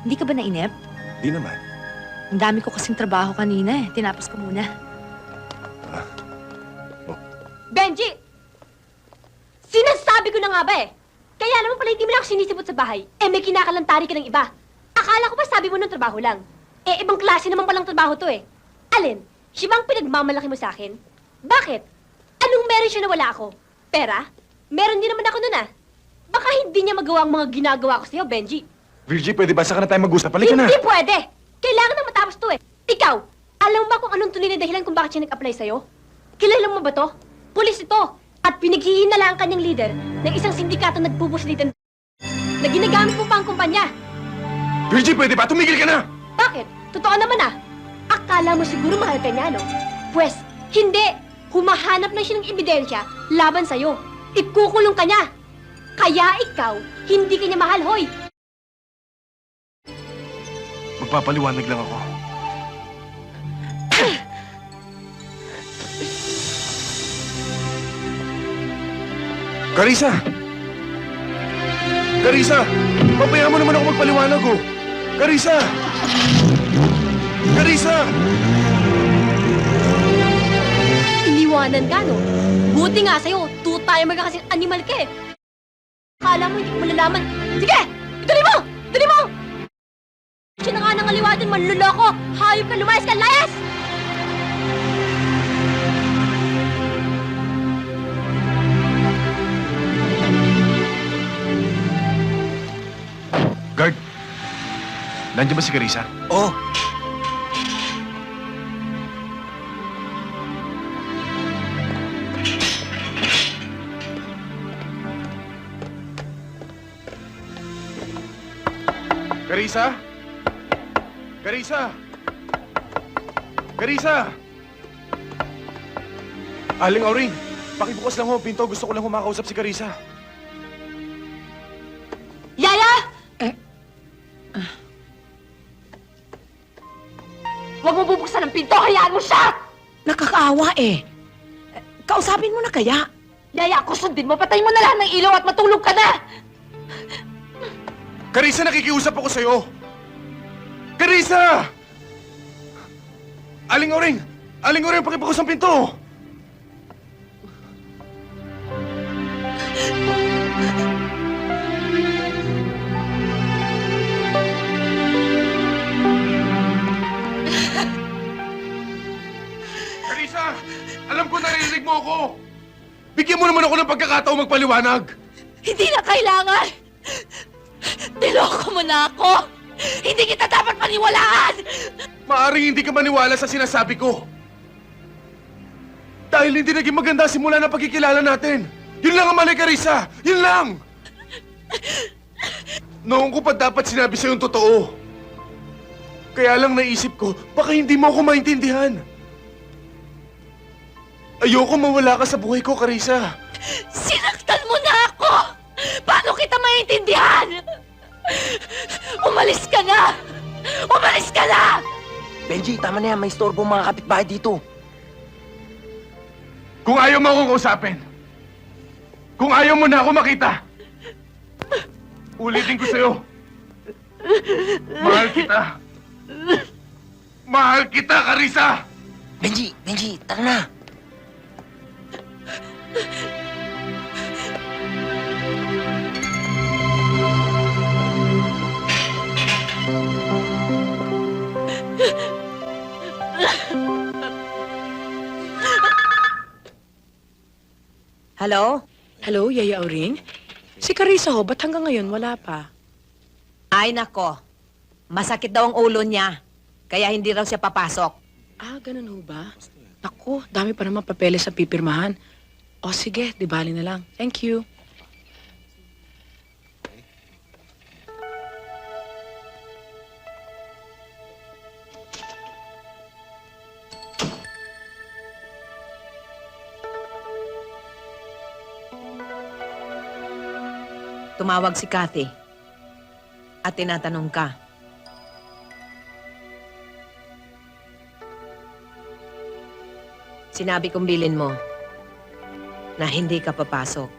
Hindi ka ba nainip? Di naman. Ang dami ko kasing trabaho kanina eh. Tinapos ko muna. Benji! Sinasabi ko na nga ba eh! Kaya naman pala hindi mo lang ako sinisipot sa bahay. Eh may kinakalantari ka ng iba. Akala ko ba sabi mo ng trabaho lang? Eh ibang klase naman palang trabaho to eh. Alin? Siya bang pinagmamalaki mo sa akin? Bakit? Anong meron siya na wala ako? Pera? Meron din naman ako nun ah. Baka hindi niya magawa ang mga ginagawa ko sa'yo, Benji. Virgie, pwede ba saka na tayo mag-usap? Halika na! Hindi pwede! Kailangan na matapos to eh. Ikaw, alam mo ba kung anong tunay na dahilan kung bakit siya nag-apply sa'yo? Kilala mo ba to? Pulis ito! At pinaghihinala ang kanyang leader ng isang sindikato nagpupuslitan na ginagamit mo pa ang kumpanya. Virgie, pwede ba? Tumigil ka na! Bakit? Totoo naman ah. Akala mo siguro mahal ka niya, no? Pwes, hindi! Humahanap na siya ng ebidensya laban sa'yo. Ikukulong ka niya. Kaya ikaw, hindi ka niya mahal, hoy! Magpapaliwanag lang ako. Carissa! Carissa! Pabayaan mo naman ako magpaliwanag, oh! Carissa! Carissa! Iniwanan ka, no? Buti nga sa'yo, tayo magkakasing animal ka eh. Akala mo hindi ko malalaman. Sige! Ituloy mo! Ituloy mo! Siya na nga nang aliwadin, manluloko! Hayop ka, lumayas ka, layas! Guard! Nandiyan ba si Carissa? Oh, Carissa? Carissa? Carissa! Aling Auring, pakibukas lang ho ang pinto. Gusto ko lang humakausap si Carissa. Yaya! Huwag mo bubuksan ang pinto, hayaan mo siya! Nakakaawa eh. Kausapin mo na kaya? Yaya, ako sundin mo, patayin mo na lahat ng ilaw at matulog ka na! Carissa, nakikiusap ako sa'yo! Carissa! Aling Auring! Aling Auring, pakibukas ang pinto! Carissa! Alam ko naririnig mo ako! Bigyan mo naman ako ng pagkakataong magpaliwanag! Hindi na kailangan! Niloko mo na ako! Hindi kita dapat paniwalaan! Maaring hindi ka maniwala sa sinasabi ko. Dahil hindi naging maganda simula ng pagkikilala natin. Yun lang ang mali, Carissa! Yun lang! Noong ko pa dapat sinabi sa'yo yung totoo. Kaya lang naisip ko, baka hindi mo ako maintindihan. Ayoko mawala ka sa buhay ko, Carissa. Sinaktan mo na ako! Paano kita maintindihan? Umalis ka na! Umalis ka na! Benji, tama na yan. May istorbo mga kapitbahay dito. Kung ayaw mo akong kausapin, kung ayaw mo na ako makita, ulitin ko sa'yo. Mahal kita. Mahal kita, Carissa! Benji, tara na. Hello? Hello, Yaya Auring? Si Carissa ho, ba't hanggang ngayon wala pa? Ay nako, masakit daw ang ulo niya. Kaya hindi raw siya papasok. Ah, ganun ho ba? Naku, dami pa naman papeles sa pipirmahan. O sige, di bali na lang. Thank you. Tumawag si Kathy. At tinatanong ka. Sinabi kong bilin mo na hindi ka papasok.